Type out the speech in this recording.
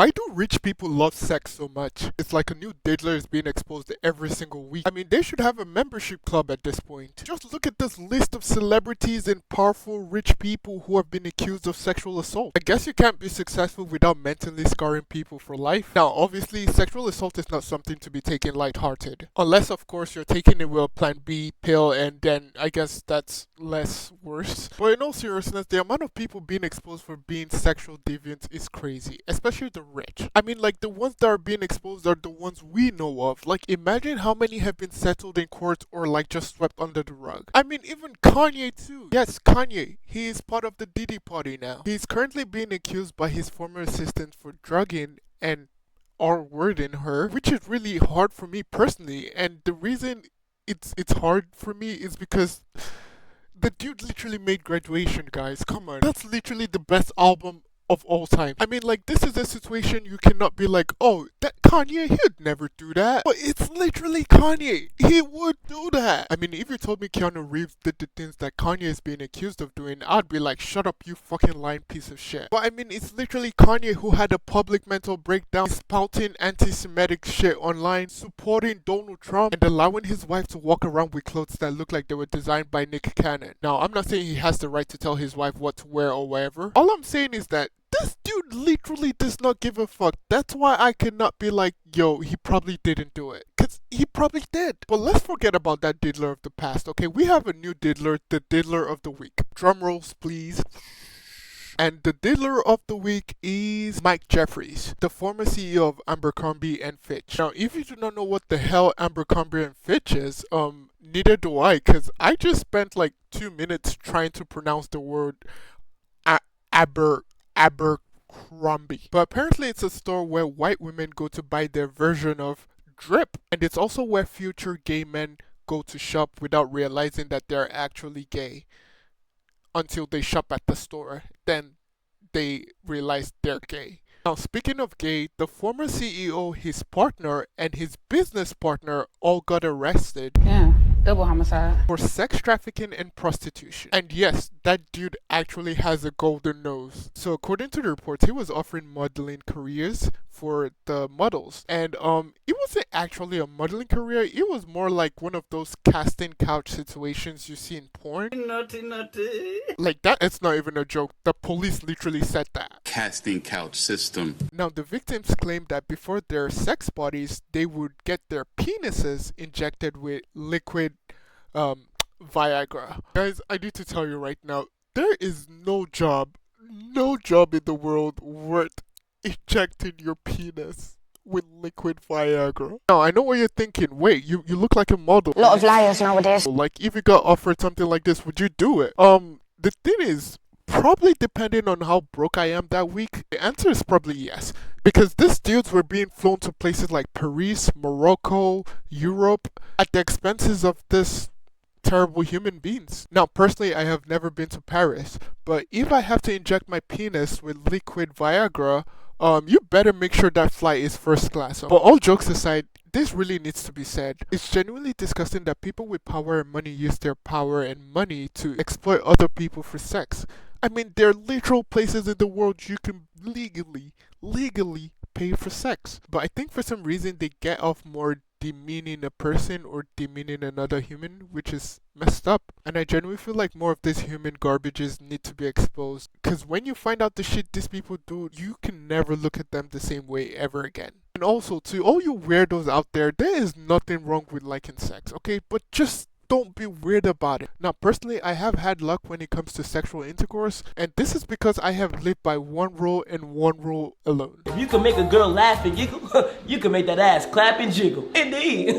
Why do rich people love sex so much? It's like a new diddler is being exposed every single week. I mean, they should have a membership club at this point. Just look at this list of celebrities and powerful rich people who have been accused of sexual assault. I guess you can't be successful without mentally scarring people for life. Now, obviously, sexual assault is not something to be taken lighthearted. Unless, of course, you're taking it with a Plan B pill, and then I guess that's less worse. But in all seriousness, the amount of people being exposed for being sexual deviants is crazy, especially the rich. I mean, like, the ones that are being exposed are the ones we know of. Like, imagine how many have been settled in court or like just swept under the rug. I mean, even Kanye too. Yes, Kanye. He is part of the Diddy party now. He's currently being accused by his former assistant for drugging and R-wording her, which is really hard for me personally. And the reason it's hard for me is because the dude literally made Graduation, guys. Come on. That's literally the best album of all time. I mean, like, this is a situation you cannot be like, oh, that Kanye, he'd never do that. But it's literally Kanye. He would do that. I mean, if you told me Keanu Reeves did the things that Kanye is being accused of doing, I'd be like, shut up, you fucking lying piece of shit. But I mean, it's literally Kanye who had a public mental breakdown, spouting anti-Semitic shit online, supporting Donald Trump, and allowing his wife to walk around with clothes that look like they were designed by Nick Cannon. Now, I'm not saying he has the right to tell his wife what to wear or whatever. All I'm saying is that this dude literally does not give a fuck. That's why I cannot be like, yo, he probably didn't do it. Because he probably did. But let's forget about that diddler of the past, okay? We have a new diddler, the diddler of the week. Drum rolls, please. And the diddler of the week is Mike Jeffries, the former CEO of Abercrombie and Fitch. Now, if you do not know what the hell Abercrombie and Fitch is, neither do I, because I just spent like 2 minutes trying to pronounce the word Abercrombie. But apparently it's a store where white women go to buy their version of drip. And it's also where future gay men go to shop without realizing that they're actually gay. Until they shop at the store. Then they realize they're gay. Now, speaking of gay, the former CEO, his partner, and his business partner all got arrested. Yeah, double homicide. For sex trafficking and prostitution. And yes, that dude actually has a golden nose. So according to the reports, he was offering modeling careers for the models. And it wasn't actually a modeling career, it was more like one of those casting couch situations you see in porn. Naughty, naughty. Like that, it's not even a joke. The police literally said that. Casting couch system. Now, the victims claimed that before their sex bodies, they would get their penises injected with liquid Viagra. Guys, I need to tell you right now, there is no job in the world worth injecting your penis with liquid Viagra. Now, I know what you're thinking. Wait, you look like a model. A lot of liars nowadays. Like, if you got offered something like this, would you do it? The thing is, probably depending on how broke I am that week, the answer is probably yes. Because these dudes were being flown to places like Paris, Morocco, Europe, at the expenses of this terrible human beings. Now, personally, I have never been to Paris, but if I have to inject my penis with liquid Viagra, you better make sure that flight is first class. But all jokes aside, this really needs to be said. It's genuinely disgusting that people with power and money use their power and money to exploit other people for sex. I mean, there are literal places in the world you can legally pay for sex. But I think for some reason they get off more demeaning a person or demeaning another human, which is messed up. And I genuinely feel like more of these human garbages need to be exposed. Because when you find out the shit these people do, you can never look at them the same way ever again. And also, to all you weirdos out there, there is nothing wrong with liking sex, okay? But just don't be weird about it. Now, personally, I have had luck when it comes to sexual intercourse, and this is because I have lived by one rule and one rule alone. If you can make a girl laugh and giggle, you can make that ass clap and jiggle. Indeed.